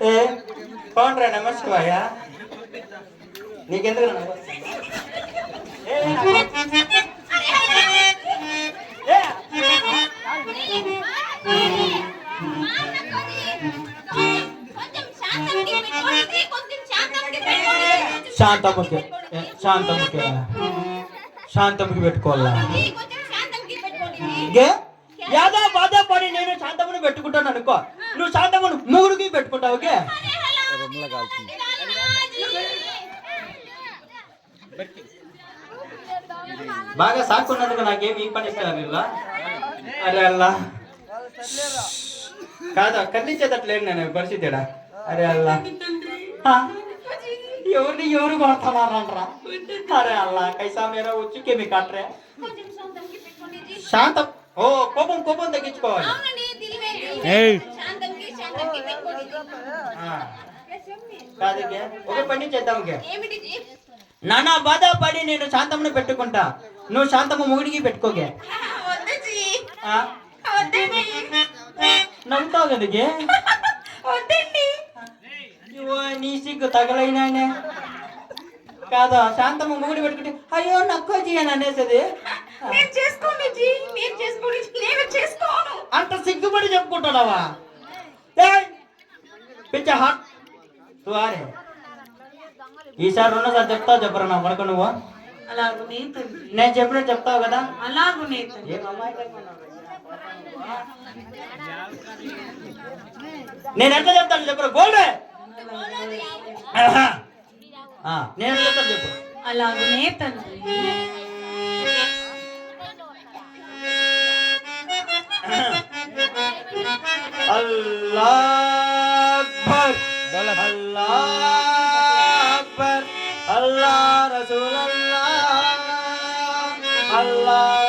ఏ పౌండ్రా నమస్కాయ నీకెందుకు శాంతముకి శాంతముకి శాంతముకి పెట్టుకోవాలా యాదా బాధ పడి నేను శాంతమును పెట్టుకుంటాను అనుకో నువ్వు శాంతమును మూడుకి పెట్టుకుంటావు ఓకే బాగా సాక్కున్నందుకు నాకేం ఈ పని ఇస్తారా మీరు అరే అల్లా కాదా ఖండించేటట్లేదు నేను పరిస్థితి అరే అల్లా ఎవరిని ఎవరు కొడతానారంటరా అరే అల్లా కైసా మేరా వచ్చుకే మీ కట్రే శాంతం ఓ కోపం కోపం తగ్గించుకోవాలి కాదు ఒక పని చేద్దాం నానా బాధ పడి నేను శాంతమును పెట్టుకుంటా నువ్వు శాంతము మొగుడికి పెట్టుకోగే నవ్వుతావు కదగే నీ సిగ్గు తగలైనానే కాదా శాంతము మొగుడు పెట్టుకుంటే అయ్యో నక్కోజీ అని అనేసది అంత సిగ్గుపడి చెప్పుకుంటున్నావా పిచ్చ హాట్ తువారే ఈసారి రెండోసారి చెప్తావు చెప్పరా నా పడక నువ్వు నేను చెప్పినట్టు చెప్తావు కదా నేను ఎట్లా చెప్తాను చెప్పరా గోల్డే నేను చెప్తాను చెప్పు అలాగనే తండ్రి అల్లాహ్ అక్బర్ అల్లాహ్ అక్బర్ అల్లాహ్ రసూల్ అల్లాహ్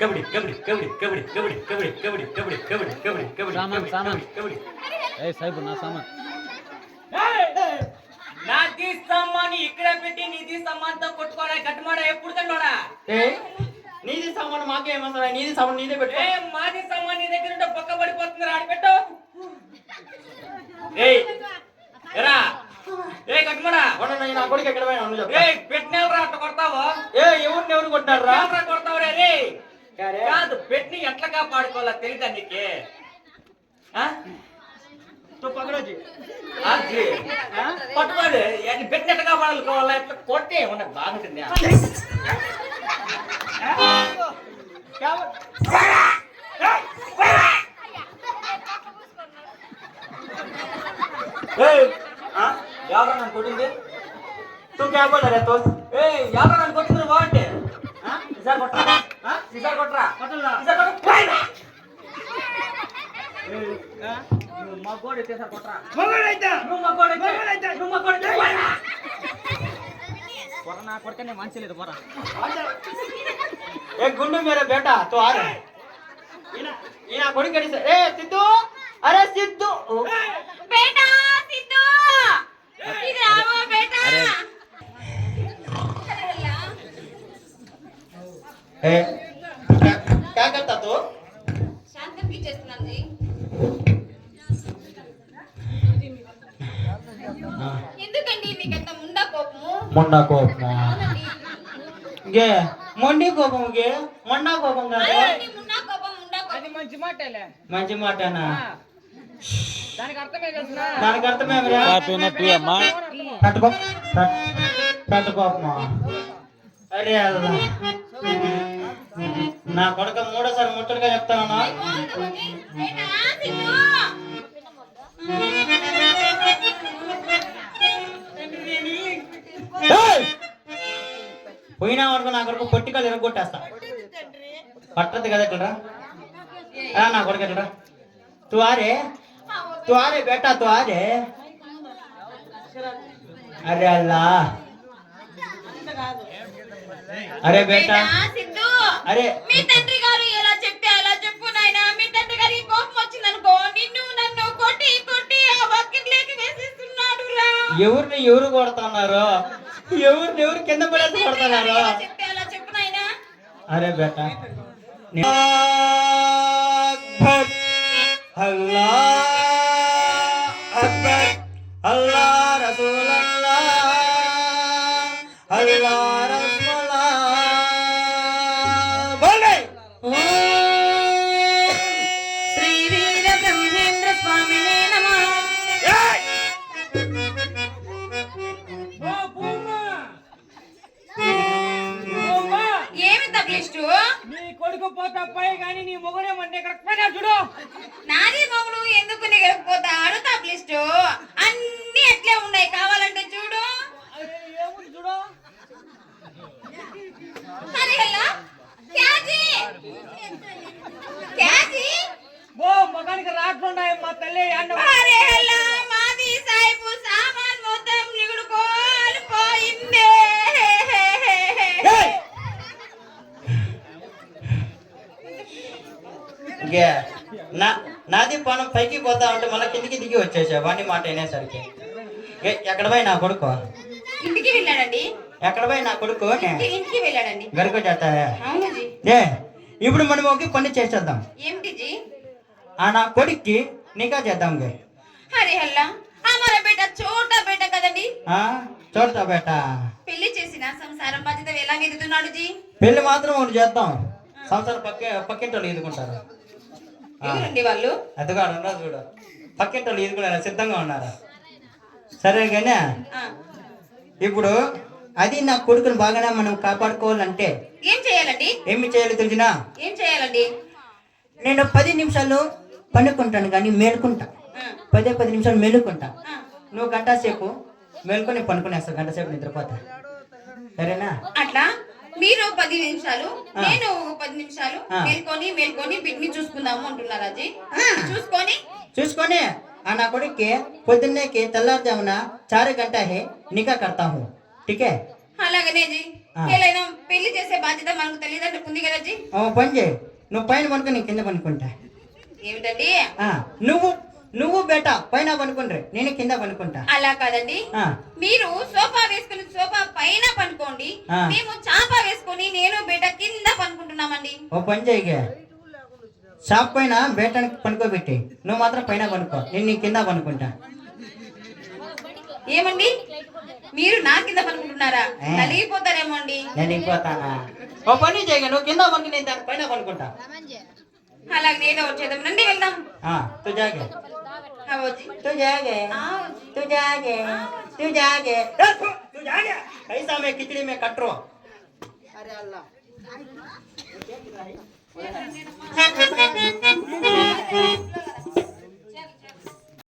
कबड्डी कबड्डी कबड्डी कबड्डी कबड्डी कबड्डी कबड्डी कबड्डी कबड्डी कबड्डी कबड्डी सामान सामान कबड्डी ए साहेब ना सामान నాది సామాన్ ఇక్కడ పెట్టి నీది సామాన్ తో కొట్టుకోరా గట్మాడా ఎప్పుడు తండోడా ఏ నీది సామాన్ మాకే ఏమసరా నీది సామాన్ నీదే పెట్టు ఏ మాది సామాన్ నీ దగ్గర ఉంటే పక్క పడిపోతుంది రా పెట్టు ఏయ్ ఎరా ఏ గట్మాడా వడన నా కొడుకు ఎక్కడ పోయినా అను చెప్పు ఏయ్ పెట్టనేల్రా అట్ట కొడతావో ఏ ఎవరు కొట్టారురా ఎవరు కొడతావురా రే కాదు పెట్టని ఎట్లా కాపాడుకోవాలా తెలియదా నీకే तो पकड़ो जी आज जी पटवा दे यानी बेटने टका वाला कोला इतना कोटे होने बाग करने क्या ए हां यावरा ನಾನು ಕೊಟ್ಟಿದ್ದೆ तू क्या बोल रहा है तो ए यावरा ನಾನು ಕೊಟ್ಟಿದ್ರು ವಾಂಟೆ हां ಇಸರ್ ಕೊಟ್ರಾ हां ಇಸರ್ ಕೊಟ್ರಾ ಕೊಟ್ಟಲ್ಲ ಇಸರ್ ಕೊಟ್ರಾ ए हां मगोड़े तेसा कोट्रा मगोड़े नु मगोड़े कोरना कोरकने मानसे ले बोरा एक गुंडू मेरा बेटा तो आ रहा है इना कोड़ी कड़ी से ए सिद्धू अरे सिद्धू बेटा सिद्धू इधर आओ बेटा अरे ए क्या करता तू शांतम की చేస్తున్నాను जी ఎందుకండి మీకంత ముండా కోపము గే మొండి కోపం గే మొండా కోపం కాదు ముండా కోపం అది మంచి మాటేలే మంచి మాటనా దానికి అర్థమే తెలుసునా దానికి అర్థమే రా కాపినట్టు అమ్మా తట్టుకోపమా అరే అల్లా నా కొడుక మూడోసారి ముట్టలుగా చెప్తానన్నా పోయినా వరకు నా కొడుకు పొట్టికలు ఎరగొట్టేస్తా. పట్టదు కదా ఇక్కడ నా కొడుకు ఎట్లా तू आ रे बेटा तू आ रे अरे अल्लाह अरे बेटा సిద్ధు अरे మీ తండ్రి గారు ఎలా చెప్తే అలా చెప్పు నాయనా. మీ తండ్రి గారికి కోపం వచ్చిందనుకో నిన్ను నన్ను కొట్టి కొట్టి ఆ బకెట్లోకి వేసేస్తున్నాడు రా. ఎవరు కొడుతున్నారు? ఎవరు కింద పడేసి కొడుతున్నారు? ఎలా చెప్తే అలా చెప్పు నాయనా. अरे बेटा अल्लाह अकबर अल्लाह रसूल अल्लाह अल्लाह रसूलल्लाह बोले శ్రీ వీర బ్రహ్మేంద్ర స్వామినే నమః. ఏమి తగిలిస్టు? నీ కొడుకు పోతాయి కానీ నీ మొగుడేమంటే ఇక్కడ చూడు. నాది మొగుడు ఎందుకు నిగకపోతా ఆడు తగిలిస్టు. అన్ని ఎట్లే ఉన్నాయి కావాలంటే చూడు. ఏముంది చూడు. అరే హల్లా క్యాజీ క్యాజీ ఓ మగానికి రాట్లున్నాయి మా తల్లి అన్న. అరే హల్లా మాది సాయిబు సామాన్ మొత్తం నిగుడు కోల్పోయిందే. నాది పనం పైకి పోతా ఉంటే మళ్ళీ కిందికి దిగి వచ్చేసా వాడిని మాట అయినేసరికి. ఎక్కడ పోయి నా కొడుకు? ఇంటికి వెళ్ళాడండి. ఎక్కడ పోయి నా కొడుకు? ఇంటికి వెళ్ళాడండి. గరుకు చేస్తావా? అవును జీ. ఇప్పుడు మనం ఒక పని చేసేద్దాం. ఏమిటి జీ? ఆ నా కొడుక్కి నికా చేద్దాం. అరే హల్లా हमारा बेटा छोटा बेटा కదండి. చూడతా బేట పెళ్లి చేసిన సంసారం బాధ్యత ఎలా ఎదుగుతున్నాడు జీ? పెళ్లి మాత్రం ఒకటి చేద్దాం. సంసారం పక్కింటోళ్ళు ఈదుకుంటారు. ఎవరండి వాళ్ళు? అదిగా ఉన్నారు చూడు, పక్కింటోళ్ళు ఈదుకున్నారా సిద్ధంగా ఉన్నారా? సరే కానీ ఇప్పుడు అది నా కొడుకుని బాగానే మనం కాపాడుకోవాలంటే ఏం చేయాలండి? ఏమి చేయాలి తెలిసినా? ఏం చేయాలండి? నేను 10 నిమిషాలు పండుకుంటాను కానీ మేలుకుంటా. 10 నిమిషాలు మేలుకుంటా. నువ్వు గంట సేపు మేలుకొని పండుకునేస్తా. గంట సేపు నిద్రపోతా. సరేనా? అట్లా మీరు 10 నిమిషాలు నేను 10 నిమిషాలు మేల్కొని బిడ్ని చూసుకుందాము అంటున్నారా జీ? చూసుకొని నా కొడుక్కి పొద్దున్నేకి తెల్లారుజామున 4 గంట హే నికా కడతా హూ. ఠీకే? అలాగనే జీ. ఎలాగైనా పెళ్లి చేసే బాధ్యత మనకు తల్లిదండ్రులకు ఉంది కదా జీ. పని చేయి, నువ్వు పైన పనుకొని నేను కింద పనుకుంటా. ఏమిటండి? నువ్వు బేట పైన పనుకుండ్రి, నేను కింద పనుకుంటా. అలా కాదండి, మీరు సోఫా వేసుకుని సోఫా పైన పనుకోండి, మేము చాపా వేసుకొని నేను బేట కింద పనుకుంటున్నామండి. ఓ పని చేయి, షాప్ పైన బేటానికి పనుకోబెట్టి నువ్వు మాత్రం పైన పనుకో, నేను నీ కింద పనుకుంటా. ఏమండి మీరు నా కింద పనుకుంటున్నారా? నలిగిపోతారేమో అండి. నలిగిపోతానా? ఓ పని చేయి, నువ్వు కింద పనుకు నేను దాని పైన పనుకుంటా. అలాగే ఏదో వచ్చేద్దాం రండి వెళ్దాం. तू जागे कैसा मैं खिचड़ी में कट रहा. अरे अल्लाह